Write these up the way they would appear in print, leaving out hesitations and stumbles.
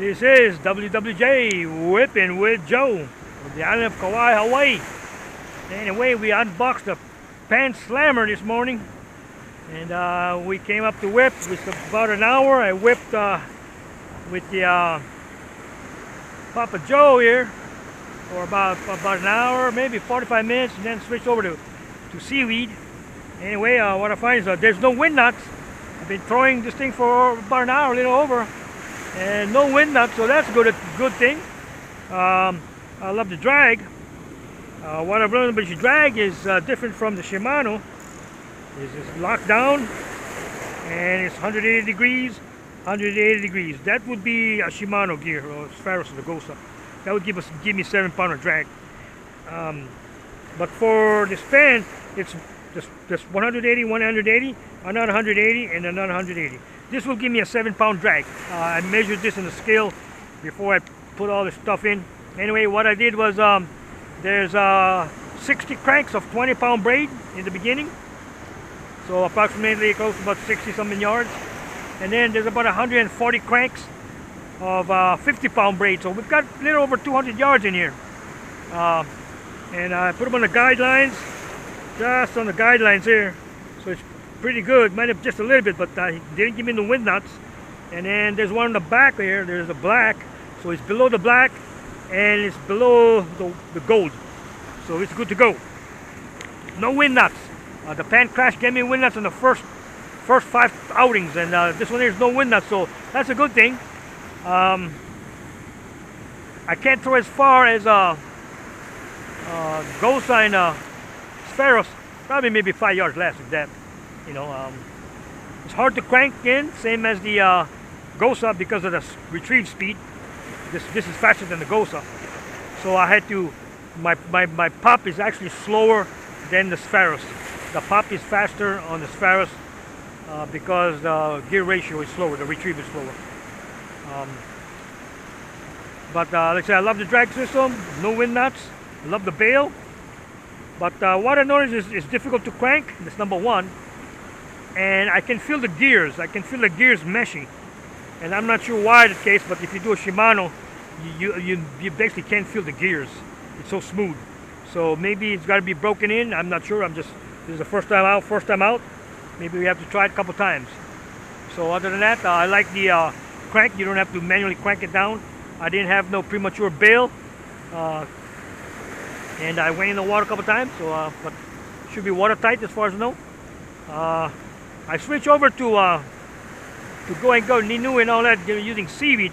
This is WWJ Whipping with Joe from the island of Kauai, Hawaii. Anyway, we unboxed the Penn Slammer this morning, and we came up to whip. It was about an hour. I whipped with the Papa Joe here for about an hour, maybe 45 minutes, and then switched over to seaweed. Anyway, what I find is there's no wind nuts. I've been throwing this thing for about an hour, a little over, and no wind nuts, so that's a good thing. I love the drag. What I've learned about the drag is different from the Shimano. It's locked down, and it's 180 degrees, 180 degrees. That would be a Shimano gear, or Spharos or the Gosa. That would give me 7-pounder drag. But for this Penn, it's just 180, 180, another 180, and another 180. This will give me a 7-pound drag. I measured this in the scale before I put all this stuff in. Anyway, what I did was there's 60 cranks of 20-pound braid in the beginning, so approximately close to about 60-something yards. And then there's about 140 cranks of 50-pound braid, so we've got a little over 200 yards in here. And I put them on the guidelines, just on the guidelines here, so it's pretty good. Might have just a little bit, but he didn't give me the wind nuts. And then there's one on the back here. There's a black, so it's below the black and it's below the gold, so it's good to go. No wind nuts. The Penn Crash gave me wind nuts in the first 5 outings, and this one there's no wind nuts, so that's a good thing. I can't throw as far as Gosa and Spharos, probably maybe 5 yards less of that. You know, it's hard to crank in, same as the Gosa, because of the retrieve speed. This is faster than the Gosa, so I had to. My pop is actually slower than the Spharos. The pop is faster on the Spharos because the gear ratio is slower. The retrieve is slower. But like I said, I love the drag system. No wind nuts. I love the bail. But what I noticed is it's difficult to crank. That's number one. And I can feel the gears. I can feel the gears meshing. And I'm not sure why the case, but if you do a Shimano, you basically can't feel the gears. It's so smooth. So maybe it's got to be broken in. I'm not sure. This is the first time out. Maybe we have to try it a couple times. So other than that, I like the crank. You don't have to manually crank it down. I didn't have no premature bail. And I went in the water a couple times, so but it should be watertight as far as I know. I switched over to go Ninu and all that, using seaweed.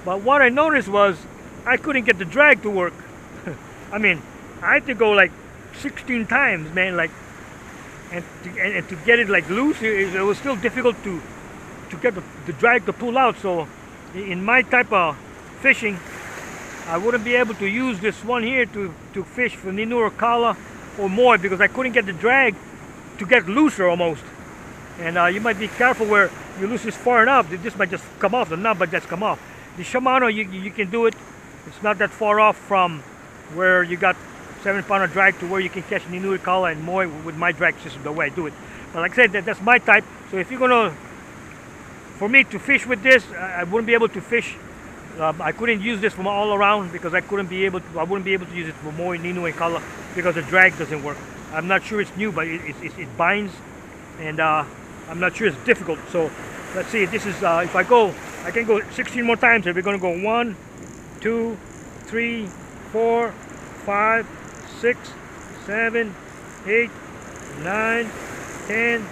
But what I noticed was I couldn't get the drag to work. I mean, I had to go like 16 times, man, like, and to get it like loose, it was still difficult to get the drag to pull out. So in my type of fishing, I wouldn't be able to use this one here to fish for Ninu or Kala or more, because I couldn't get the drag to get looser almost. And you might be careful where you loose this far enough, this might just come off, the knob might just come off. The Shimano, you can do it. It's not that far off from where you got 7-pounder drag to where you can catch Ninu, Kala, and more with my drag system, the way I do it. But like I said, that's my type. So if you're for me to fish with this, I wouldn't be able to fish. I couldn't use this from all around because I wouldn't be able to use it for more Ninu and Kala because the drag doesn't work. I'm not sure it's new, but it binds, and I'm not sure it's difficult. So let's see. This is if I can go 16 more times. Here we're going to go 1, 2, 3, 4, 5, 6, 7, 8, 9, 10,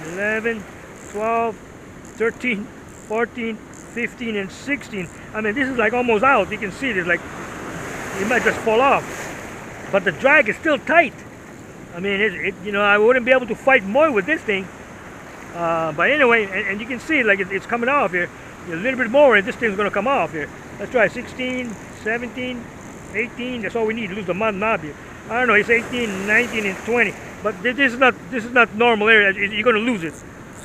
11, 12, 13, 14, 15, and 16. I mean, this is like almost out. You can see it like it might just fall off, but the drag is still tight. I mean, I wouldn't be able to fight more with this thing. But anyway, and you can see like it's coming off here. A little bit more, and this thing's going to come off here. Let's try 16, 17, 18. That's all we need to lose the knob here. I don't know. It's 18, 19, and 20. But this is not normal area. You're going to lose it.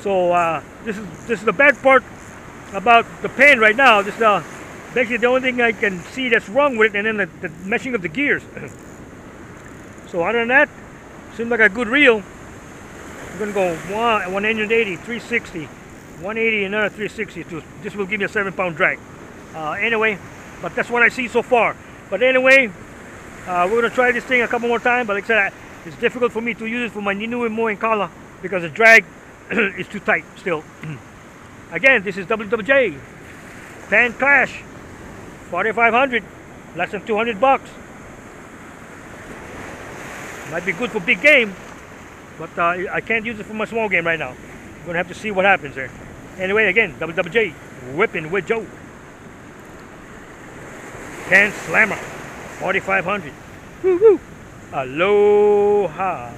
So this is the bad part about the Penn right now. This is basically the only thing I can see that's wrong with it, and then the meshing of the gears. So other than that, seems like a good reel. I'm going to go 180, 360, 180, another 360. This will give me a 7-pound drag. Anyway, but that's what I see so far. But anyway, we're going to try this thing a couple more times. But like I said, it's difficult for me to use it for my Ninu and Mo and Kala because the drag is too tight still. Again, this is WWJ Penn Clash 4500, less than 200 bucks. Might be good for big game, but I can't use it for my small game right now. I'm gonna have to see what happens there. Anyway, again, WWJ whipping with Joe. Penn Slammer 4500. Woo woo. Aloha.